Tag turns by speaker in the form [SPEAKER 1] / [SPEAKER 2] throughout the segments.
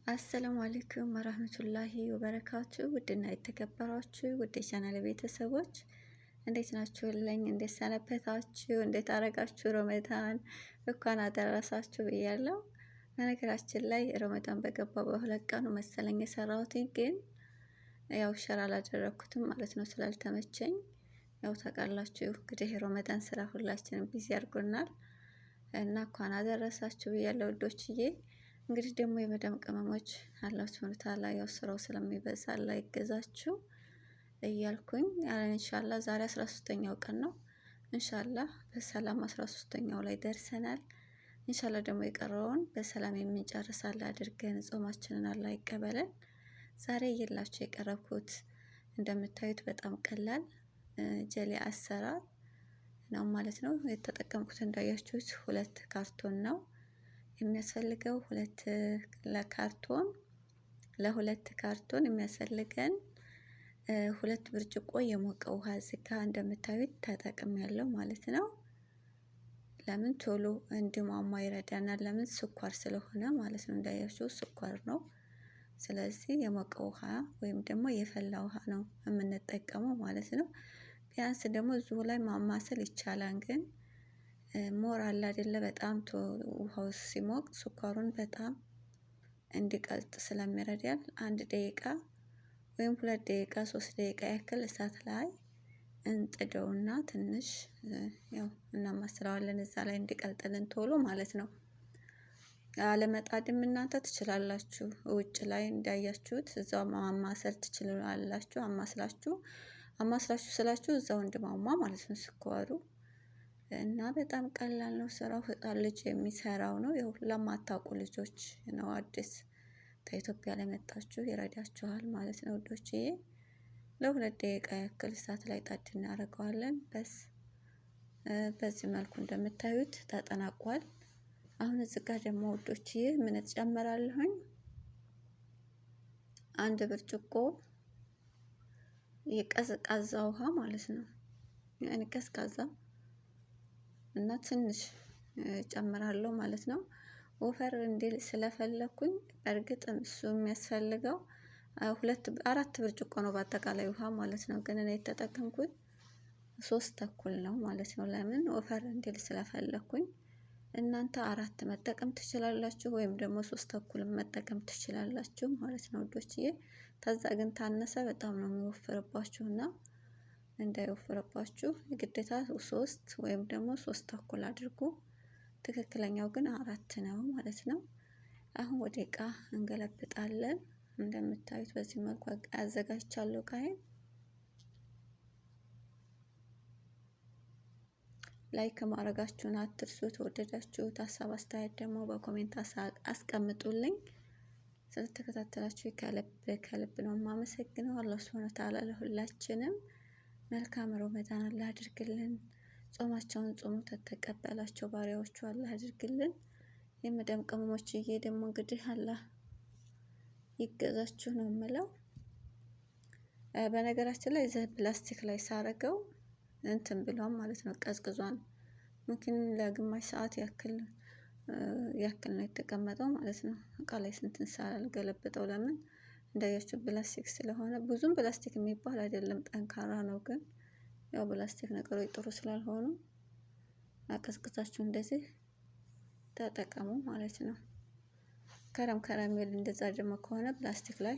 [SPEAKER 1] አሰላሙ አለይኩም ወራህመቱላሂ ወበረካቱ። ውድና የተከበራችሁ ውድ የቻናል ቤተሰቦች እንዴት ናችሁልኝ? እንዴት ሰነበታችሁ? እንዴት አረጋችሁ? ረመዳን እንኳን አደረሳችሁ ብያለሁ። በነገራችን ላይ ረመዳን በገባ በሁለት ቀኑ መሰለኝ የሰራሁት፣ ግን ያው ሸር አላደረኩትም ማለት ነው ስላልተመቸኝ። ያው ታውቃላችሁ እንግዲህ ረመዳን ስራ ሁላችንም ቢዚ አድርጎናል እና እንኳን አደረሳችሁ ብያለሁ ውዶችዬ። እንግዲህ ደግሞ የመዳም ቅመሞች አላህ ሱብሃነሁ ወተዓላ ያው ስራው ስለሚበዛ አላህ ይገዛችሁ እያልኩኝ ኢንሻአላህ ዛሬ 13ኛው ቀን ነው። ኢንሻአላህ በሰላም 13ኛው ላይ ደርሰናል። ኢንሻአላህ ደግሞ የቀረውን በሰላም የምንጨርስ አላህ አድርገን ጾማችንን አላህ ይቀበለን። ዛሬ እየላችሁ የቀረብኩት እንደምታዩት በጣም ቀላል ጀሌ አሰራር ነው ማለት ነው። የተጠቀምኩት እንዳያችሁት 2 ካርቶን ነው የሚያስፈልገው። ለሁለት ካርቶን የሚያስፈልገን 2 ብርጭቆ የሞቀ ውሃ ዝጋ እንደምታዩት ተጠቅሜያለሁ ማለት ነው። ለምን ቶሎ እንዲሟሟ ይረዳናል። ለምን ስኳር ስለሆነ ማለት ነው። እንዳያችሁ ስኳር ነው። ስለዚህ የሞቀ ውሃ ወይም ደግሞ የፈላ ውሃ ነው የምንጠቀመው ማለት ነው። ቢያንስ ደግሞ እዚሁ ላይ ማማሰል ይቻላል፣ ግን ሞር አለ አይደለ በጣም ውሃው ሲሞቅ ስኳሩን በጣም እንዲቀልጥ ስለሚረዳል 1 ደቂቃ ወይም 2 ደቂቃ 3 ደቂቃ ያክል እሳት ላይ እንጥደውና ትንሽ ያው እናማስለዋለን እዛ ላይ እንዲቀልጥልን ቶሎ ማለት ነው። አለመጣድም እናንተ ትችላላችሁ። ውጭ ላይ እንዳያችሁት እዛው ማማሰል ትችላላችሁ። አማስላችሁ ስላችሁ እዛው እንዲሟሟ ማለት ነው ስኳሩ። እና በጣም ቀላል ነው ስራው። ህፃን ልጅ የሚሰራው ነው። ያው ለማታውቁ ልጆች ነው፣ አዲስ ከኢትዮጵያ ለመጣችሁ ይረዳችኋል ማለት ነው ውዶችዬ። ለ2 ደቂቃ ያክል እሳት ላይ ጣድ እናደርገዋለን። በዚህ መልኩ እንደምታዩት ተጠናቋል። አሁን እዚህ ጋር ደግሞ ውዶችዬ ምን እጨምራለሁኝ? 1 ብርጭቆ የቀዝቃዛ ውሃ ማለት ነው። ያኔ ቀዝቃዛ እና ትንሽ ጨምራለሁ ማለት ነው። ወፈር እንዲል ስለፈለኩኝ በእርግጥ እሱ የሚያስፈልገው 4 ብርጭቆ ነው በአጠቃላይ ውሃ ማለት ነው። ግን እኔ የተጠቀምኩት 3 ተኩል ነው ማለት ነው። ለምን ወፈር እንዲል ስለፈለኩኝ። እናንተ 4 መጠቀም ትችላላችሁ፣ ወይም ደግሞ 3 ተኩል መጠቀም ትችላላችሁ ማለት ነው ውዶችዬ። ከዛ ግን ታነሰ በጣም ነው የሚወፍርባችሁና እንዳይወፍርባችሁ የግዴታ 3 ወይም ደግሞ 3 ተኩል አድርጉ። ትክክለኛው ግን 4 ነው ማለት ነው። አሁን ወደ እቃ እንገለብጣለን። እንደምታዩት በዚህ መልኩ አዘጋጅቻለሁ እቃዬን። ላይክ ማድረጋችሁን አትርሱ። ተወደዳችሁት ሀሳብ አስተያየት ደግሞ በኮሜንት አስቀምጡልኝ። ስለተከታተላችሁ ከልብ ነው የማመሰግነው። አላህ ሱብሃነሁ ወተዓላ ለሁላችንም መልካም ረመዳን አላህ አድርግልን። ጾማቸውን ጾሙ ተተቀበላቸው ባሪያዎቹ አላህ አድርግልን። የመዳም ቅመሞችዬ ደግሞ እንግዲህ አላህ ይገዛችሁ ነው የምለው። በነገራችን ላይ እዚህ ፕላስቲክ ላይ ሳረገው እንትን ብሏል ማለት ነው፣ ቀዝቅዟል። ሙምኪን ለግማሽ ሰዓት ያክል ነው የተቀመጠው ማለት ነው። እቃ ላይ ስንትን ሳልገለብጠው፣ ለምን እንዳያችሁ ፕላስቲክ ስለሆነ ብዙም ፕላስቲክ የሚባል አይደለም፣ ጠንካራ ነው። ግን ያው ፕላስቲክ ነገሮች ጥሩ ስላልሆኑ አቀዝቅዛችሁ እንደዚህ ተጠቀሙ ማለት ነው። ከረሜል እንደዛ ደግሞ ከሆነ ፕላስቲክ ላይ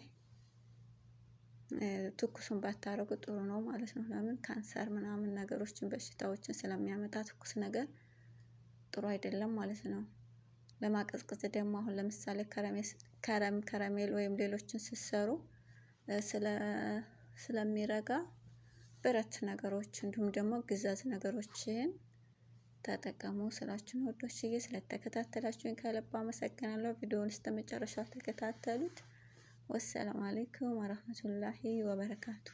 [SPEAKER 1] ትኩሱን ባታረጉ ጥሩ ነው ማለት ነው። ለምን ካንሰር ምናምን ነገሮችን በሽታዎችን ስለሚያመጣ ትኩስ ነገር ጥሩ አይደለም ማለት ነው። ለማቀዝቀዝ ደግሞ አሁን ለምሳሌ ከረሜል ወይም ሌሎችን ስትሰሩ ስለሚረጋ ብረት ነገሮች እንዲሁም ደግሞ ግዛዝ ነገሮችን ተጠቀሙ ስላችሁን ወዶችዬ። ስለተከታተላችሁኝ ከልብ አመሰግናለሁ። ቪዲዮውን እስከመጨረሻው ተከታተሉት። ወሰላሙ አለይኩም ወራህመቱላሂ ወበረካቱ።